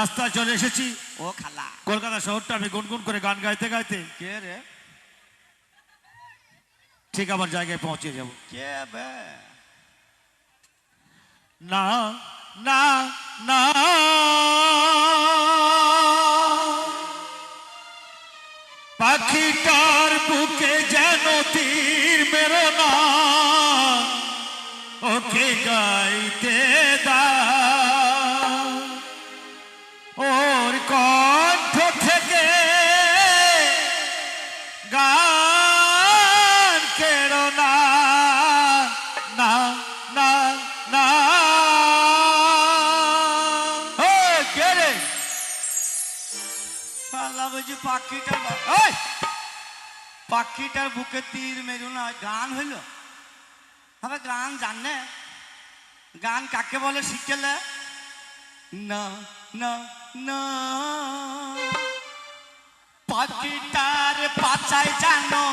রাস্তায় চলে এসেছি। ও খালা, কলকাতা শহরটা আমি গুনগুন করে গান গাইতে গাইতে কে রে? ঠিক আমার জায়গায় পৌঁছে যাব। কে বে? না না না, পাখিটার বুকে যেন তীর মেরো না, ওকে গাইতে দাও। ওর কণ্ঠ থেকে গান কেড়ো না, না না না। কে রে? শালা বুঝি পাখিটার পাখিটার বুকে তীর মেরু না, গান হইল? হবে গান জানে? গান কাকে বলে শিখেলে? না না না, পাখিটার পাছায় জানো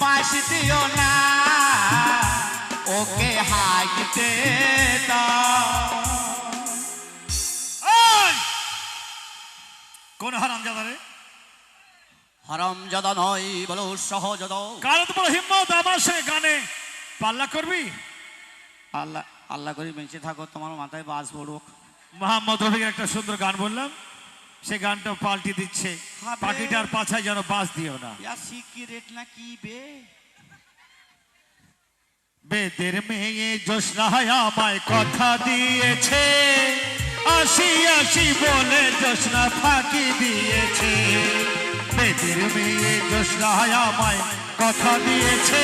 পাশ দিও না, ওকে হাইতে দাও। কোন হারামজাদা রে? হারামজাদা নয়, বলো সহজাদা। কারো তো বড় হিম্মত, আমার সঙ্গে গানে পাল্লা করবি? আল্লাহ আল্লাহ করে বেঁচে থাকো, তোমার মাথায় বাজ পড়ুক। মোহাম্মদ রফিকের একটা সুন্দর গান বললাম, সে গানটা পাল্টি দিচ্ছে, পাখিটার পাছায় যেন বাজ দিও না। সিক্রেট না কি বে? বেদের মেয়ে জোসনা আমায় কথা দিয়েছে, আসি আসি বলে জোসনা ফাঁকি দিয়েছে। বেদের মেয়ে জোসনা আমায় কথা দিয়েছে,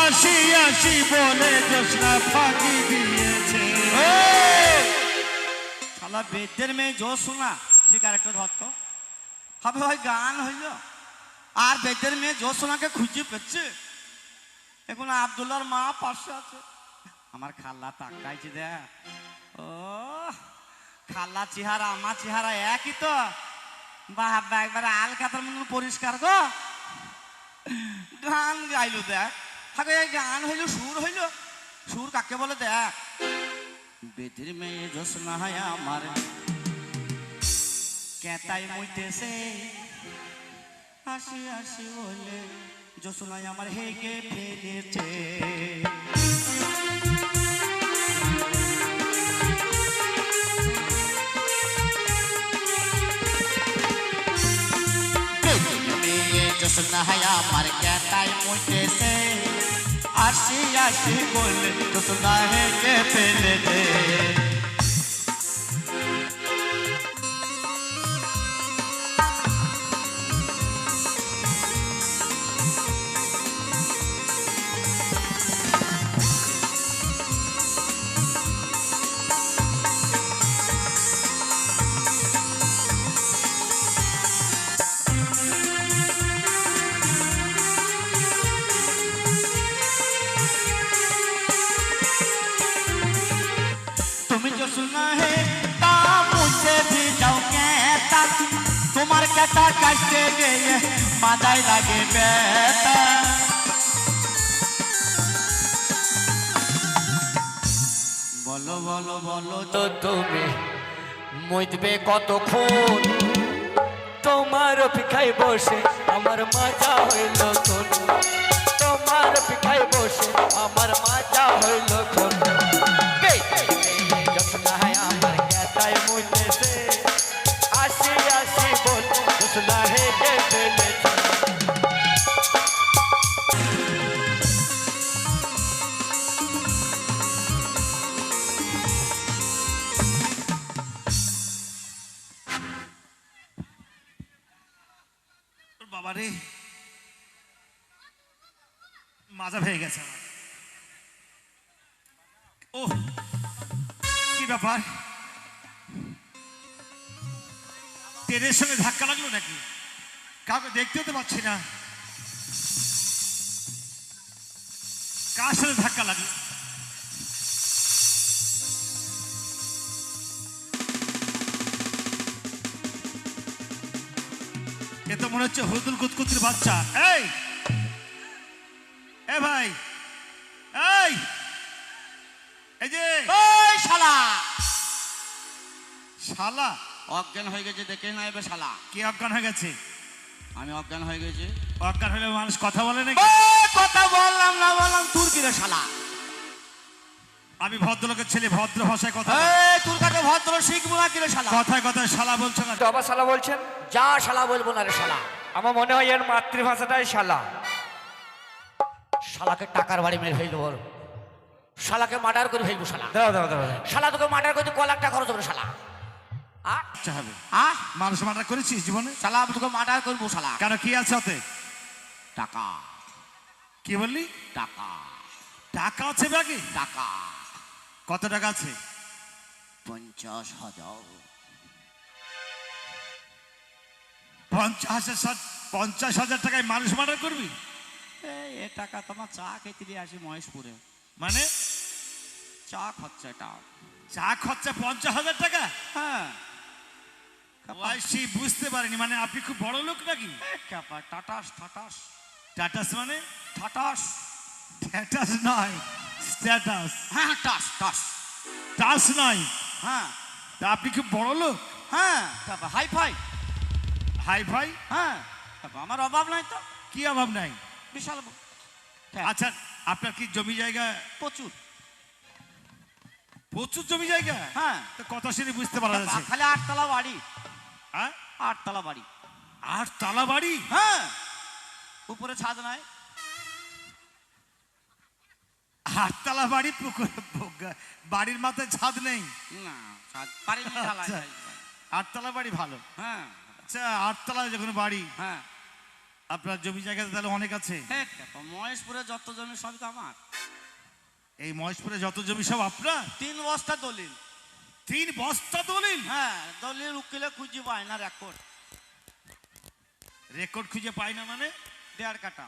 আসি আসি বলে জোসনা ফাঁকি দিয়েছে। শালা বেদের মেয়ে জোসনা, ঠিক আর একটা ধরতো হবে ভাই, গান হইল। আর বেদের মেয়ে জোসনাকে খুঁজে পেচ্ছে, এখন আব্দুল্লাহর মা পাশে আছে। আমার খাল্লা তাকাইছে দেখ, ও খাল্লা চেহারা আমার চেহারা একই তো। বাবা একবারে আলকাতার মতন পরিষ্কার গো। গান গাইলো দেখ, আগে গান হইল, সুর হইল। সুর কাকে বলে দেখ? বেদের মেয়ে জোসনা হয় আমার কেতাই মুইতেছে, হাসি হাসি বলে জোসনায় আমার হেগে ফেলেছে। জোসনা আমার কেতাই মুইতেছে, হাসি হাসি বলে জোসনা হেগে ফেলেছে। তোমার কেতা কাটতে গিয়ে মাথায় লাগে ব্যথা। বলো বলো বলো তো তুমি মুইতবে কতক্ষণ, তোমার অপেক্ষায় বসে আমার মজা হইল কোন, তোমার অপেক্ষায় বসে আমার মজা হইল কোন। আমার কেতাই মুইতেছে, আসি আসি বল জোসনা হেগে ফেলেছে। বাবারে মাজা ভেঙে গেছে আমার। ও কি ব্যাপার, ট্রেনের সঙ্গে ধাক্কা লাগলো নাকি? কাউকে দেখতেও তো পাচ্ছি না, কার সাথে ধাক্কা লাগলো? এ তো মনে হচ্ছে হুদুল কুতকুতির বাচ্চা। এই এ ভাই, এই এই যে ওই শালা, শালা অজ্ঞান হয়ে গেছে দেখে না এবার শালা। কি অজ্ঞান হয়ে গেছে? আমি অজ্ঞান হয়ে গেছি। অজ্ঞান হলে মানুষ কথা বলে নাকি? কথা বললাম না বললাম তোর কি রে শালা? আমি ভদ্রলোকের ছেলে, ভদ্র ভাষায় কথা বলি। তোর কাছে ভদ্র শিখবো না কি রে শালা? কথায় কথায় শালা বলছো না? তো আবার শালা বলছেন? যা শালা বলবো না রে শালা। আমার মনে হয় এর মাতৃভাষাটাই শালা। শালাকে টাকার বাড়ি মেরে ফেলবো, বল শালাকে মার্ডার করে ফেলবো শালা। দাও দাও দাও। শালা তোকে মার্ডার করতে ক লাখ টাকা খরচ হবে শালা। আচ্ছা হবে। আহ মানুষ মার্ডার করেছিস জীবনে? শালা তোকে মার্ডার করবো শালা। কেন, কি আছে ওতে? টাকা। কি বললি? টাকা। টাকা আছে ব্যাগে? টাকা। কত টাকা আছে? 50,000। 50,000 টাকায় মানুষ মার্ডার করবি? এ টাকা তোমার চা খেতে দিয়ে আসি মহেশপুরে। মানে চা খরচা এটা। চা খরচা 50,000 টাকা? হ্যাঁ ওয়াইসি বুঝতে পারিনি, মানে আপনি খুব বড় লোক নাকি? টাটাস টাটাস টাটাস মানে? টাটাস। টাটাস নয়, স্ট্যাটাস। হ্যাঁ টাস টাস। টাস নয়। হ্যাঁ তা আপনি খুব বড় লোক? হ্যাঁ তারপর হাই ফাই। Hi fi? হ্যাঁ তারপর আমার অভাব নাই তো। কি অভাব নাই? বিশাল আচ্ছা, আপনার কি জমি জায়গা? প্রচুর। প্রচুর জমি জায়গা? হ্যাঁ তো কথা শুনে বুঝতে পারা যাচ্ছে। খালি 8 তলা বাড়ি। হ্যাঁ 8 তলা বাড়ি। 8 তলা বাড়ি? হ্যাঁ উপরে ছাদ নাই। 8 তলা বাড়ি, পুকুর, বাড়ির মাথায় ছাদ নেই? না ছাদ বাড়ি নেই, ঢালাই। আচ্ছা, 8 তলা বাড়ি ভালো। হ্যাঁ আচ্ছা, 8 তলা যখন বাড়ি, হ্যাঁ আপনার জমি জায়গা তাহলে অনেক আছে? হ্যাঁ মহেশপুরে যত জমি সবই তো আমার। এই মহেশপুরে যত জমি সব আপনার? 3 বস্তা দলিল। 3 বস্তা দলিল? হ্যাঁ দলিল উকিলে খুঁজি পায় না। রেকর্ড রেকর্ড খুঁজে পাই না মানে? 1.5 কাটা।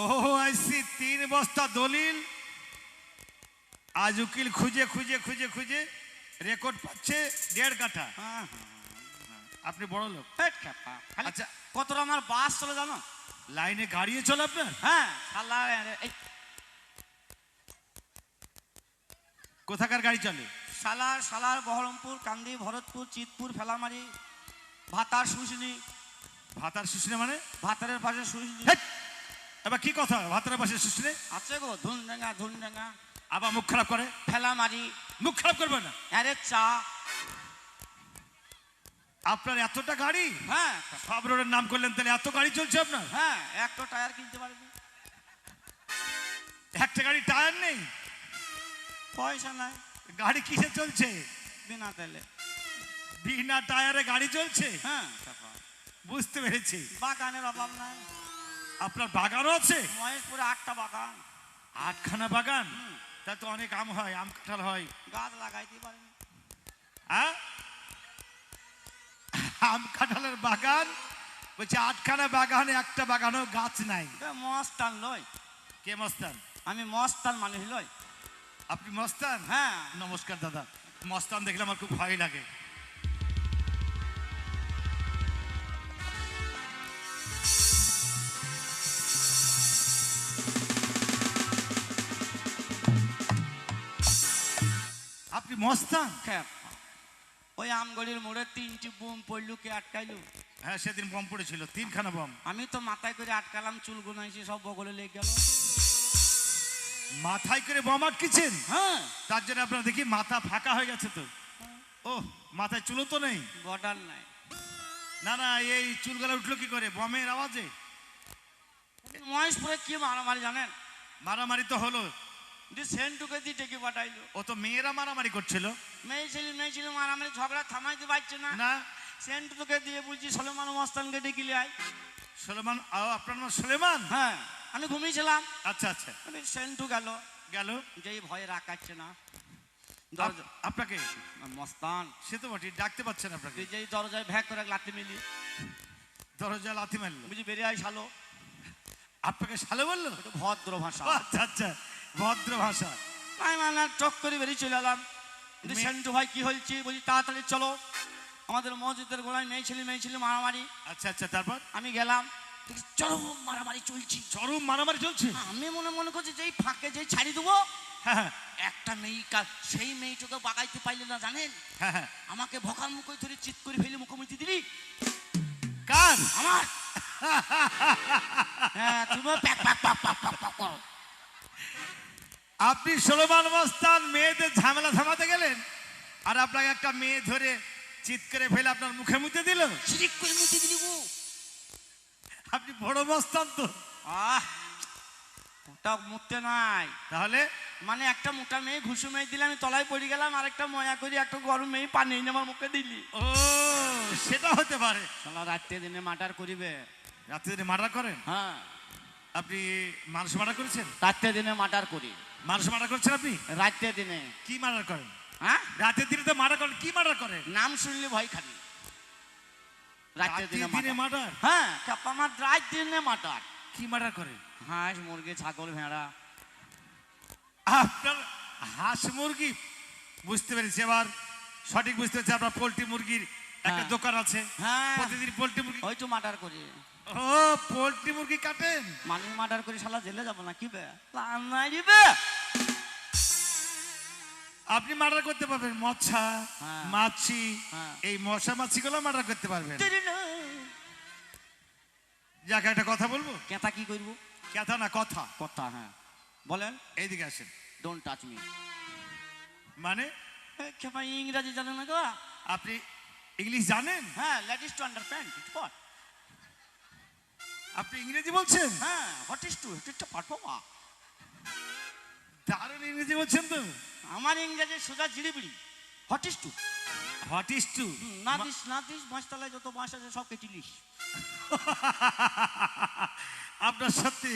ও আইসি, 3 বস্তা দলিল, আজ উকিল খুঁজে খুঁজে খুঁজে খুঁজে রেকর্ড পাচ্ছে 1.5 কাঠা। হ্যাঁ আপনি বড় লোক। আচ্ছা আচ্ছা, কতটা আমার বাস চলে জানো? লাইনে গাড়িয়ে চলে আপনার? হ্যাঁ শালা এই কোথাকার গাড়ি চলে? শালার বহরমপুর, কান্দি, ভরতপুর, চিতপুর, ফেলামারি, ভাতার, শুশনি। ভাতার শুশনে মানে? ভাতারের পাশে শুশনি হেৎ! এবার কি কথা ভাতারের পাশে শুশনে? আছে গো। ধুনডাঙ্গা। আবার মুখ খারাপ করে? ফেলামারি। মুখ খারাপ করবে না। আরে চা। আপনার এতটা গাড়ি? হ্যাঁ সব রোডের নাম করলেন, তাহলে এত গাড়ি চলছে আপনার? হ্যাঁ একটা টায়ার কিনতে পারবি? একটা গাড়ি টায়ার নেই? পয়সা নাই। গাড়ি কিসে চলছে? বিনা তেলে। বিনা টায়ারে গাড়ি চলছে? হ্যাঁ বুঝতে পেরেছি। বাগানের অভাব নাই। আপনার বাগানও আছে? মহেশপুরে 8টা বাগান। 8খানা বাগান? তা তো অনেক আম হয়, আম কাঁঠাল হয়। গাছ লাগাইতে পারিনি। হ্যাঁ, আম কাঁঠালের বাগান বলছে? 8খানা বাগানে একটা বাগানও গাছ নাই? মস্তান লই। কে মস্তান? আমি মস্তান মানুষ লই। আপনি মস্তান? হ্যাঁ নমস্কার দাদা। মস্তান দেখলে আমার খুব ভয় লাগে। আপনি মস্তান? ওই আমগড়ির মোড়ে 3টি বোম পড়লু, কে আটকাইলু? হ্যাঁ, সেদিন বম পড়েছিল, 3খানা বম। আমি তো মাথায় করে আটকালাম, চুল গুনাইছি, সব বগলে লেগে গেল। মাথায় করে বম আটকেছেন? হ্যাঁ তার জন্য আপনার দেখি মাথা ফাঁকা হয়ে গেছে তো। ও, মাথায় চুলও তো নেই? বর্ডার নাই। না না, এই চুলগুলো উঠলো কি করে বমের আওয়াজে? মহেশপুরে কি মারামারি জানেন? মারামারি তো হলো। সেন্টুকে দিয়ে ডেকে পাঠাইলো। ও তো মেয়েরা মারামারি করছিল। মেয়ে ছেলে মারামারি ঝগড়া থামাইতে পারছে না। না, সেন্টুকে দিয়ে বলছি সলেমান মস্তানকে ডেকে লিয়ে আয়। সুলেমান? আপনার নাম সুলেমান? হ্যাঁ আমি ঘুমিয়েছিলাম। আচ্ছা আচ্ছা। সেন্টু গেল। গেল? যেই ভয়ে রাখাচ্ছে না আপনাকে? মস্তান সে তো বটি, ডাকতে পাচ্ছেন আপনাকে। যেই দরজায় ভ্যাক করে লাথি মিলি, দরজা লাথি মারলো? বুঝি বেরিয়ে আয় শালো। আপনাকে শালো বললো? একটু ভদ্র ভাষা। আচ্ছা আচ্ছা, ভদ্র ভাষা। আমি মানে টক করে বেরিয়ে চলে এলাম। সেন্টু ভাই কি হয়েছে? বলছি তাড়াতাড়ি চলো, আমাদের মসজিদের গোড়ায় মেয়ে ছেলে মারামারি। আচ্ছা আচ্ছা, তারপর? আমি গেলাম, চরম মারামারি চলছে। চরম মারামারি চলছে? আমি মনে করছি যেই ফাঁকে যেই ছাড়ি দেবো হ্যাঁ একটা মেয়ে সেই মেয়েটাকে বাগাইতে পাইলে না জানেন, হ্যাঁ হ্যাঁ। আমাকে ভকার মুখে ধরে চিৎ করে ফেলে মুখোমুখি দিলি কার? আমার। হ্যাঁ তুমি pack pack pack pack pack pack করো। আপনি সোলোমান মস্তান মেয়েদের ঝামেলা থামাতে গেলেন, আর আপনাকে একটা মেয়ে ধরে চিৎ করে ফেলে আপনার মুখে মুতে দিল। সিরিক করে মুখে দিলি গো। আপনি বড় মস্তান তো। আহ ওটা মুখতে নাই, তাহলে মানে একটা মোটা মেয়ে ঘুষু মেয়ে দিলে আমি তলায় পড়ে গেলাম, আর একটা ময়া করি একটা গরম মেয়ে পানি এনে আমার মুখে দিলি। ও সেটা হতে পারে। শালা রাত্রে দিনে মার্ডার করিবে। রাত্রে মার্ডার করেন? হ্যাঁ আপনি মানুষ মার্ডার করেছেন? রাত্রে দিনে মার্ডার করি। মানুষ মার্ডার করছেন আপনি? রাত্রে দিনে। কি মার্ডার করেন? হ্যাঁ রাতের দিনে তো মার্ডার করেন, কি মার্ডার করেন? নাম শুনলে ভয় খাবি। রাত্রে দিনে দিনে মার্ডার? হ্যাঁ কাপা আমার রাত দিনে মার্ডার। কি মার্ডার করেন? হাঁস মুরগি ছাগল ভেড়া। আপনার হাঁস মুরগি বুঝতে পেরেছি, এবার সঠিক বুঝতে পেরেছি। আপনার পোল্ট্রি মুরগির একটা হ্যাঁ। দোকান আছে, হ্যাঁ প্রতিদিন পোল্ট্রি মুরগি। ওই তো মার্ডার করি। ও পোল্ট্রি মুরগি কাটেন? মানুষ মার্ডার করে শালা জেলে যাবো না কি বে দিবে। আপনি মার্ডার করতে পারবেন মশা হ্যাঁ। মাছি, হ্যাঁ। এই মশা মাছি গুলো মার্ডার করতে পারবেন। তেরে না। যাকে একটা কথা বলবো। কেতা কি করবো? কথা না কথা। কথা হ্যাঁ বলেন। এইদিকে আসেন। Don't touch me. মানে খেপা ইংরাজি জানেন না গো? আপনি ইংলিশ জানেন? হ্যাঁ ladies to understand it what. আপনি ইংরেজি বলছেন? হ্যাঁ what is to it is performer. দারুণ ইংরেজি বলছেন তো। আমার ইংরেজি সোজা জিড়িবিড়ি। What is to? What is to? না দিস বাঁশতলায় যত বাঁশ আছে সব কেটিলিস। আপনার সত্যি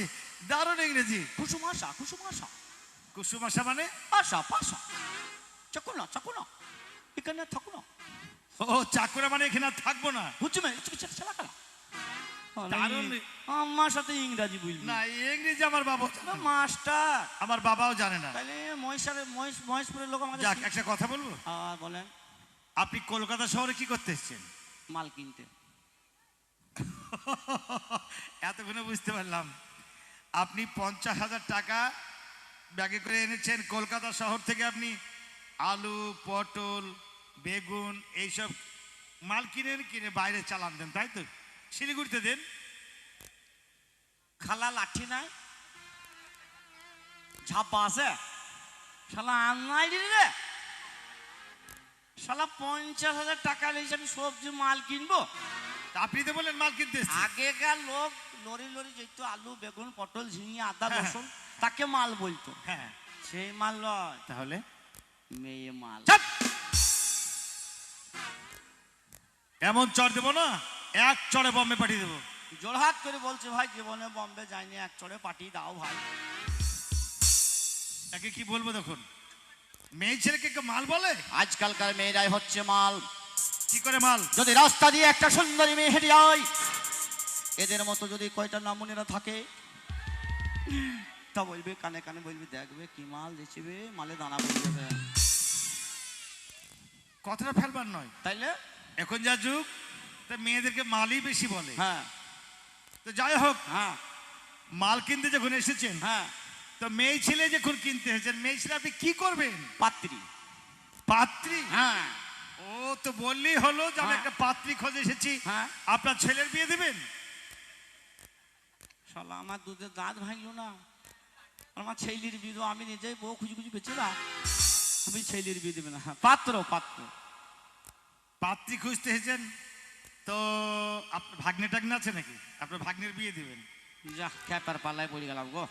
দারুণ ইংরেজি। কুসুমাশা কুসুমাশা। কুসুমাশা মানে? পাশা পাশা। চাকুনা চাকুনা। এখানে থাকো না। ও চাকুরা মানে এখানে আর থাকবো না। বুঝছো ছেলা খেলা। দারুণ। আমার সাথে ইংরাজি বুঝলি না ইংরেজি আমার বাবা জানে না। মাস্টার আমার বাবাও জানে না। তাহলে মহেশপুরের লোক আমাদের যাক একটা কথা বলবো। বলেন। আপনি কলকাতা শহরে কি করতে এসেছেন? মাল কিনতে। এতক্ষণে বুঝতে পারলাম আপনি 50,000 টাকা ব্যাগে করে এনেছেন কলকাতা শহর থেকে। আপনি আলু পটল বেগুন এইসব মাল কিনে বাইরে চালান দেন, তাই তো? শিলিগুড়িতে দেন। খালা লাঠি নাই ঝাপা আছে শালা আনাই রে। শালা 50,000 টাকা নিয়েছে আমি সবজি মাল কিনবো। আপনি তো বললেন মাল কিনতে এসেছেন। আগেকার লোক লরি লরি যেত আলু বেগুন পটল ঝিঙে আদা হ্যাঁ। রসুন তাকে মাল বলতো। হ্যাঁ সেই মাল নয়, তাহলে মেয়ে মাল। চাপ! এমন চড় দেবো না, এক চড়ে বম্বে পাঠিয়ে দেবো। জোড়হাত করে বলছে ভাই জীবনে বম্বে যায়নি, এক চড়ে পাঠিয়ে দাও ভাই। তাকে কি বলবো দেখুন, মেয়ে ছেলেকে কেউ মাল বলে? আজকালকার মেয়েরাই হচ্ছে মাল। কি করে মাল? যদি রাস্তা দিয়ে একটা সুন্দরী মেয়ে হেঁটে যায়, এদের মতো যদি কয়টা নামুনেরা থাকে তা বলবে কানে কানে বলবে দেখবে কি মাল দিচ্ছে বে, মালে দানা পড়ে যাবে। কথাটা ফেলবার নয়, তাইলে এখন যা যুগ তা মেয়েদেরকে মালই বেশি বলে। হ্যাঁ তো যাই হোক, হ্যাঁ মাল কিনতে যখন এসেছেন হ্যাঁ তো মেয়ে ছেলে যখন কিনতে এসেছেন, মেয়ে ছেলে আপনি কি করবেন? পাত্রী। পাত্রী? হ্যাঁ ও তো বললেই হলো যে আমি হ্যাঁ। একটা পাত্রী খোঁজে এসেছি, হ্যাঁ আপনার ছেলের বিয়ে দেবেন? শালা আমার দুধের দাঁত ভাঙলো না। আমার ছেলের বিয়ে দেবো, আমি নিজেই বউ খুঁজে খুঁজে বেঁচে না, আমি ছেলের বিয়ে দেবে না। পাত্র পাত্র। পাত্রী খুঁজতে এসেছেন তো আপনার ভাগ্নে টাগ্নে আছে নাকি? আপনার ভাগ্নের বিয়ে দিবেন? যা খ্যাপার পাল্লায় পড়ে গেলাম গো।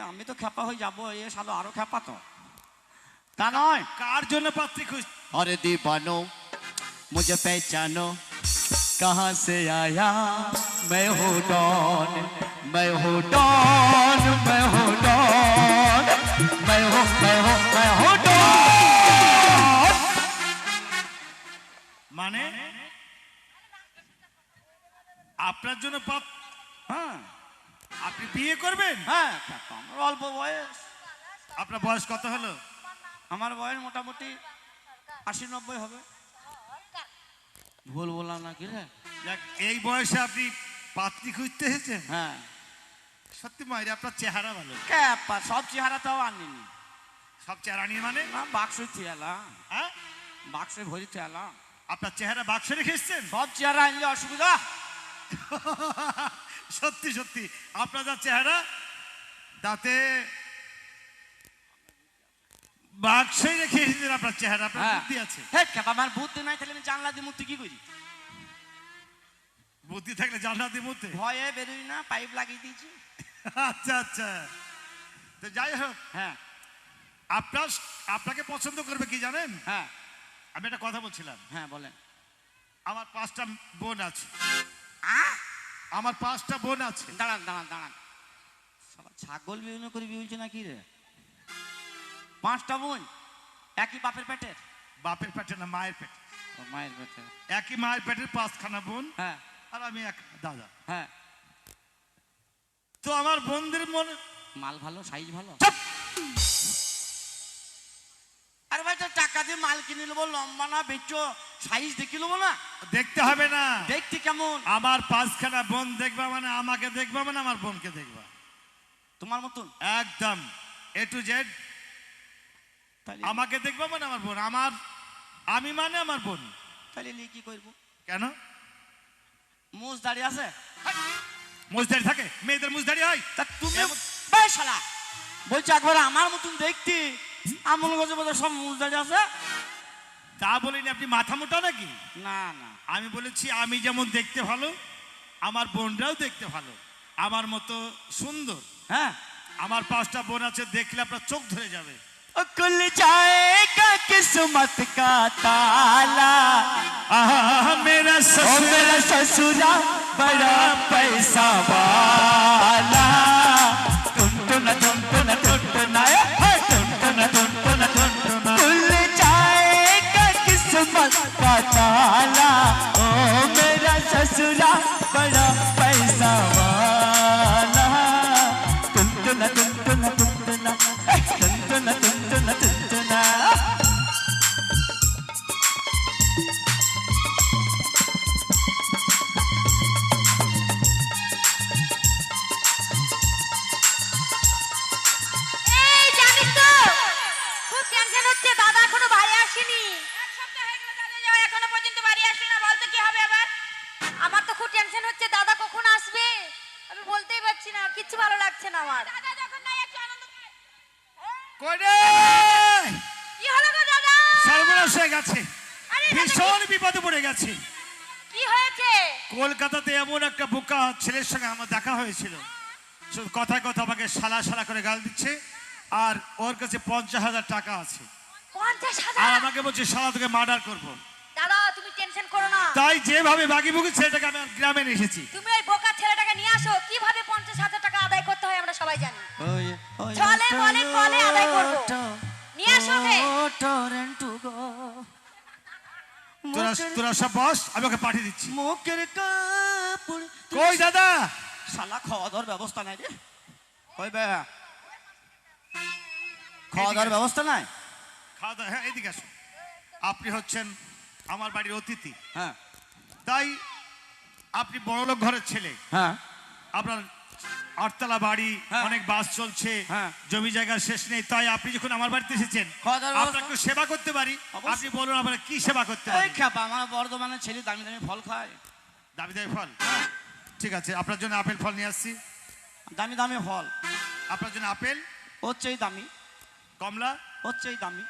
আমি তো খ্যাপা হয়ে যাবো, শালো আরো খ্যাপা তো। তা নয়। কার জন্য পাত্রী খুঁজ? अरे दीवानो मुझे पहचानो कहाँ से आया, मैं हूँ डॉन मैं हूँ डॉन मैं हूँ डॉन मैं हूँ डॉन। মানে আপনার জন্য হ্যাঁ আপনি বিয়ে করবেন? হ্যাঁ আমার অল্প বয়স। আপনার বয়স কত হলো? আমার বয়স মোটামুটি 80-90 হবে। ভুল বললাম না কি রে? যাক, এই বয়সে আপনি পাত্রী খুঁজতে এসেছেন? হ্যাঁ সত্যি মায়ের আপনার চেহারা ভালো। ক্যাপা সব চেহারাটাও আনিনি। সব চেহারা নিয়ে মানে? না বাক্সই থেলা, হ্যাঁ বাক্সে ভরি থেলা। আপনার চেহারা বাক্স রেখে এসছেন? সব চেহারা আনলে অসুবিধা। সত্যি সত্যি আপনার যা চেহারা তাতে বাক্সই রেখে এসেছেন আপনার চেহারা। আপনার হ্যাঁ। বুদ্ধি আছে। হে ক্যাপা আমার বুদ্ধি নাই তাহলে আমি জানলা দিয়ে মুক্তি কি করি? বুদ্ধি থাকলে জানলা দিয়ে মুতে। ভয়ে বেরোই না, পাইপ লাগিয়ে দিয়েছি। আচ্ছা আচ্ছা, তো যাই হোক, হ্যাঁ আপনাকে পছন্দ করবে কি জানেন? হ্যাঁ আমি একটা কথা বলছিলাম। হ্যাঁ বলেন। আমার 5টা বোন আছে। আহ! আমার 5টা বোন আছে। দাঁড়ান দাঁড়ান দাঁড়ান, শালা ছাগল বিভিন্ন করে বিউলছে নাকি রে? 5টা বোন একই বাপের পেটের? বাপের পেটে না, মায়ের পেটে। ও, মায়ের পেটের। একই মায়ের পেটের 5খানা বোন, হ্যাঁ আর আমি এক দাদা। হ্যাঁ। তো আমার বোনদের মনে মাল ভালো, সাইজ ভালো। চুপ! আরে ভাই তো টাকা দিয়ে মাল কিনে নেবো, লম্বা না বেচো, সাইজ দেখে নেবো না? দেখতে হবে না। দেখতে কেমন? আমার 5খানা বোন দেখবা মানে আমাকে দেখবা মানে আমার বোনকে দেখবা। তোমার মতন একদম A to Z। তাহলে আমাকে দেখবা মানে আমার বোন, আমি মানে আমার বোন। তাহলে নিয়ে কি করবো? কেন? মুজ দাঁড়িয়ে আছে? মুজদারি থাকে? মেয়েদের মুজদারি হয়? তা তুমি ভাই শালা বলছি একবার আমার মতন দেখতে আমল গজে বোধ সব মুজ দাঁড়িয়ে আছে? তা বলিনি। আপনি মাথা মোটা নাকি? না না, আমি বলেছি আমি যেমন দেখতে ভালো আমার বোনরাও দেখতে ভালো, আমার মতো সুন্দর। হ্যাঁ। আমার 5টা বোন আছে, দেখলে আপনার চোখ ধরে যাবে। खुल जाएगा किस्मत का ताला, मेरा ओ मेरा ससुरा बड़ा पैसा वाला, टुनटुना टुनटुना टुनटुना टुनटुना टुनटुना टुनटुना, खुल जाएगा किस्मत का ताला, ओ मेरा ससुरा बड़ा पैसा वाला, टुनटुना टुनटुना टुनटुना टुनटुना टुनटुना टुनटुना। এই জানিস তো খুব টেনশন হচ্ছে, দাদা এখনো বাড়ি আসেনি। এক সপ্তাহ হয়ে গেল দাদা যাওয়া, এখনো পর্যন্ত বাড়ি আসেনি না। বলতো কি হবে আবার? আমার তো খুব টেনশন হচ্ছে, দাদা কখন আসবে আমি বলতেই পারছি না, কিচ্ছু ভালো লাগছে না আমার। দাদা যখন নাই একটু আনন্দ পাই। কই রে? কি হলো গো দাদা? সর্বনাশ হয়ে গেছে, আরে দাদা, ভীষণ বিপদে পড়ে গেছে। কি হয়েছে? কলকাতাতে এমন একটা বোকা ছেলের সঙ্গে আমার দেখা হয়েছিল। শুধু কথায় কথা আমাকে শালা শালা করে গাল দিচ্ছে, আর ওর কাছে 50,000 টাকা আছে, 50,000? আর আমাকে বলছে শালা তোকে মার্ডার করবো। দাদা তুমি টেনশন করো না, তাই যেভাবে বাগি বুগি ছেলেটাকে আমি আমার গ্রামে নিয়ে এসেছি। তুমি ওই বোকা ছেলেটাকে নিয়ে আসো, কিভাবে 50,000 টাকা আদায় করতে হয় আমরা সবাই জানি। চলে বলে কলে আদায় করবো, নিয়ে আসো ওকে। তোরা সব বস, আমি ওকে পাঠিয়ে দিচ্ছি। মুখের কাপড় কই দাদা? শালা খাওয়া দাওয়ার ব্যবস্থা নাই রে। কই বে খাওয়া দাওয়ার ব্যবস্থা নাই? খাওয়া দাওয়া, হ্যাঁ এদিকে আসুন। আপনি হচ্ছেন আমার বাড়ির অতিথি, হ্যাঁ তাই আপনি বড়লোক ঘরের ছেলে, হ্যাঁ আপনার 8তলা বাড়ি, হ্যাঁ। অনেক বাস চলছে, হ্যাঁ। জমি জায়গার শেষ নেই। তাই আপনি যখন আমার বাড়িতে এসেছেন খাওয়া দাওয়ার আপনার ব্যবস্থা? একটু সেবা করতে পারি। অবশ্যই। আপনি বলুন আপনার কি সেবা করতে এই পারি? খেপা আমার বর্ধমানের ছেলে দামি দামি ফল খায়। দাবি দাবি ফল? ঠিক আছে, আপনার জন্য আপেল ফল নিয়ে আসছি। দামি দামি ফল আপনার জন্য আপেল, হচ্ছেই দামি, কমলা, হচ্ছেই দামি।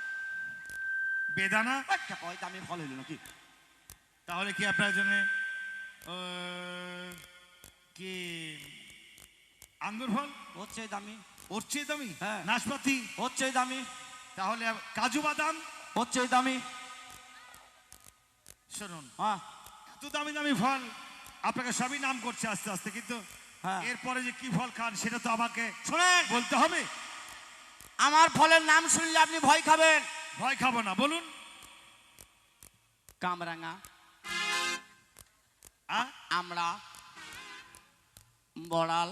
বেদানা। ওই খেপা ওই দামি ফল হইল নাকি? তাহলে কি আপনার জন্য কি আঙ্গুর ফল? হচ্ছেই দামি, ওর চেয়ে দামি? হ্যাঁ। নাশপাতি? হচ্ছেই দামি, তাহলে কাজু বাদাম? হচ্ছেই দামি। শুনুন, হ্যাঁ এত দামি দামি ফল আপনাকে সবই নাম করছে আস্তে আস্তে, কিন্তু হ্যাঁ। এরপরে যে কি ফল খান সেটা তো আমাকে শোনেন, বলতে হবে। আমার ফলের নাম শুনলে আপনি ভয় খাবেন। ভয় খাবো না, বলুন। কামরাঙা, আ? আমরা, বড়াল,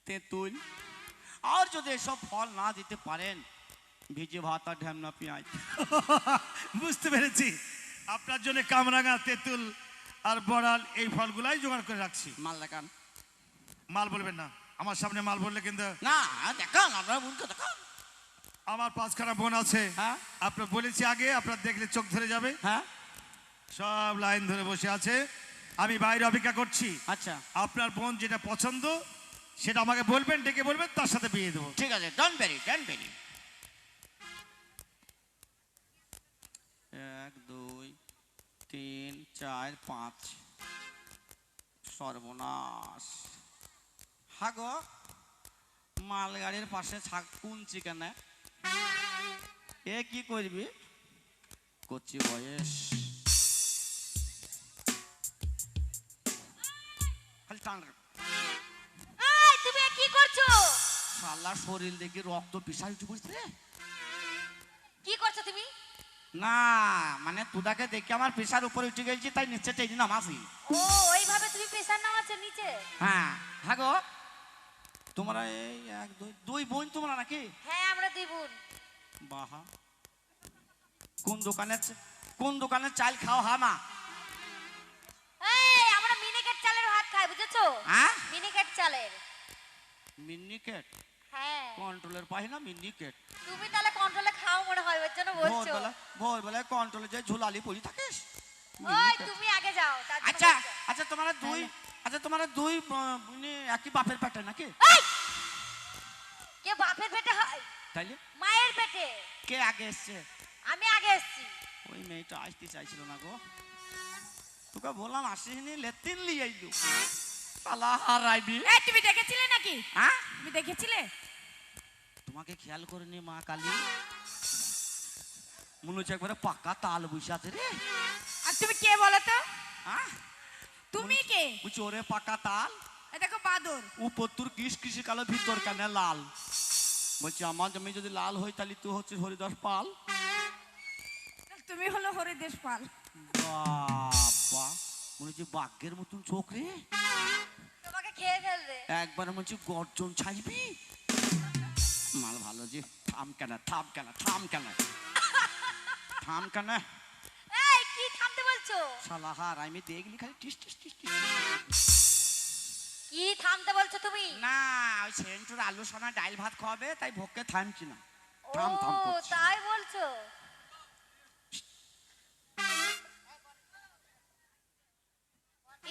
তেঁতুল, আর যদি এসব ফল না দিতে পারেন ভিজে ভাত আর ঢ্যামনা পেঁয়াজ। বুঝতে পেরেছি, আপনার জন্য কামরাঙা, তেঁতুল আর বড়াল এই ফলগুলাই জোগাড় করে রাখছি। মাল দেখান। মাল বলবেন না, আমার সামনে মাল বললে কিন্তু না দেখান, আপনার বোনকে দেখান। আমার 5খানা বোন আছে। হ্যাঁ আপনার বলেছি আগে, আপনার দেখলে চোখ ধরে যাবে। হ্যাঁ সব লাইন ধরে বসে আছে, আমি বাইরে অপেক্ষা করছি। আচ্ছা আপনার বোন যেটা পছন্দ সেটা আমাকে বলবেন, ডেকে বলবেন, তার সাথে বিয়ে দেবো। ঠিক আছে, ডন বেরি। 1 2 3 4 5 সর্বনাশ। হাগো মালগাড়ির পাশে কুঞ্চি কেন? এ কি করবি? কচি বয়স, খালি টান। এই তুমি এ কি করছো? শালা শরীর দেখি রক্ত পিসাই উঠে পড়ছে রে। কি করছো তুমি? না মানে তোদাকে দেখে আমার প্রেশার উপরে উঠে গেছি, তাই নিচে টেনে নামাছি। ও ওইভাবে তুমি প্রেসার নামাচ্ছো নিচে? হ্যাঁ হ্যাঁ গো, তোমরা এই 1 2 দুই বোন তোমরা নাকি? হ্যাঁ আমরা দুই বোন। বাহা, কোন দোকানের চাল খাও? হ্যাঁ মা। এই আমরা মিনিকেট চালের ভাত খাই, বুঝেছো? হ্যাঁ মিনিকেট চালের। মিনিকেট হ্যাঁ কন্ট্রোলের পাই না মিনিকেট। তুমি তাহলে কন্ট্রোলে খাও মনে হয়, ওর জন্য বলছো। ভোরবেলা কন্ট্রোলে যে ঝুলালি পড়ি থাকিস। ওই মিনিকেট। তুমি আগে যাও, তার জন্য আচ্ছা বলছো। আচ্ছা তোমরা দুই বোনে একই বাপের পেটে নাকি? এই! কে বাপের পেটে হয়? তাইলে মায়ের পেটে। কে আগে এসছে? আমি আগে এসেছি। ওই মেয়েটা আসতে চাইছিল না গো, তোকে বললাম আসিনি, লেতিন লিয়ে আইলু। শালা হারাইবি। এই তুমি দেখেছিলে নাকি? হ্যাঁ তুমি দেখেছিলে? তোমাকে খেয়াল করিনি মা কালী, মনে হচ্ছে একবারে পাকা তাল বসে আছে রে। আর তুমি কে বলো তো? হ্যাঁ তুমি কে? বুঝছি ওরে পাকা তাল, এই দেখো বাদর। উপর তোর কিস কালো, ভিতর কেন লাল। বলছি আমার জমি যদি লাল হয় তাহলে তুই হচ্ছে হরিদাস পাল। তুমি হলো হরিদেশ পাল। বাবা মনে হচ্ছে বাঘের মতন চোখ রে, তোমাকে খেয়ে ফেলবে। একবার মনে হচ্ছে গর্জন ছাইবি। মাল ভালো যে, থাম কেন এই কি থামতে বলছো? শালা হার আমি দেখলি খালি টিস টিস টিস টিস। কি থামতে বলছো তুমি? না ওই সেন্টুর আলু সোনা ডাল ভাত খাওয়াবে, তাই ভোগকে থামছি না। ও থাম করছি। তাই বলছো?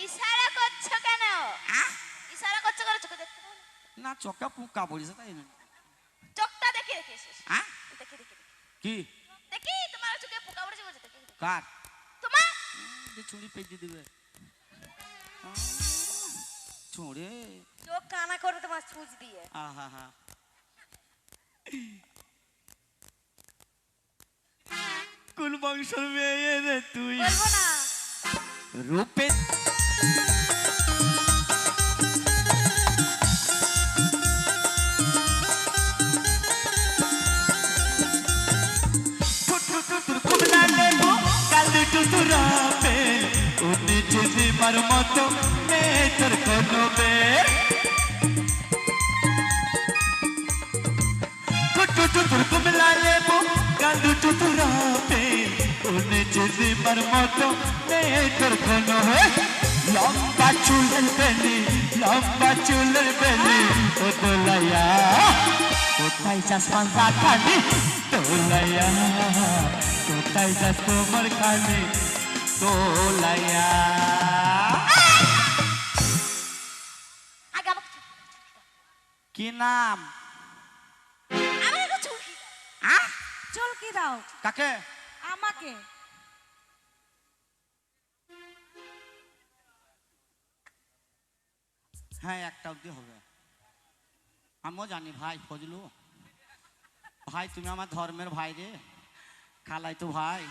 ইশারা করছো কেন? ইশারা করছো কেন? চোখে দেখতে পাও না? না চোখে পোকা পড়েছে তাই না। চোখটা দেখে দেখে এসেছি। হ্যাঁ দেখি কি দেখি তোমার চোখে পোকা পড়েছে বলছে, দেখি কার তোমার। ছুরি পেয়ে দিবে ছুঁড়ে। চোখ কানা করবে তোমার ছুঁচ দিয়ে। আহা হা, কোন বংশের মেয়ে রে তুই? বলবো না। রূপে মার মতো তোর কোনো বের তোর কুমলা লেবো কান্দু টুতুরা পে ওনে যদি মার মতো তোর কোনো লম্বা চুলের বেলি ও দোলাইয়া কোথায় যাস পান্তা খালি দোলাইয়া, কোথায় যাস তোমার খালি দোলাইয়া। আগে আমাকে কি নাম? আমাকে চুলকি দাও। চুলকি দাও কাকে? আমাকে। হ্যাঁ একটা অবধি হবে। আমিও জানি ভাই ফজলু ভাই, তুমি আমার ধর্মের ভাই রে, খালাই তো ভাই।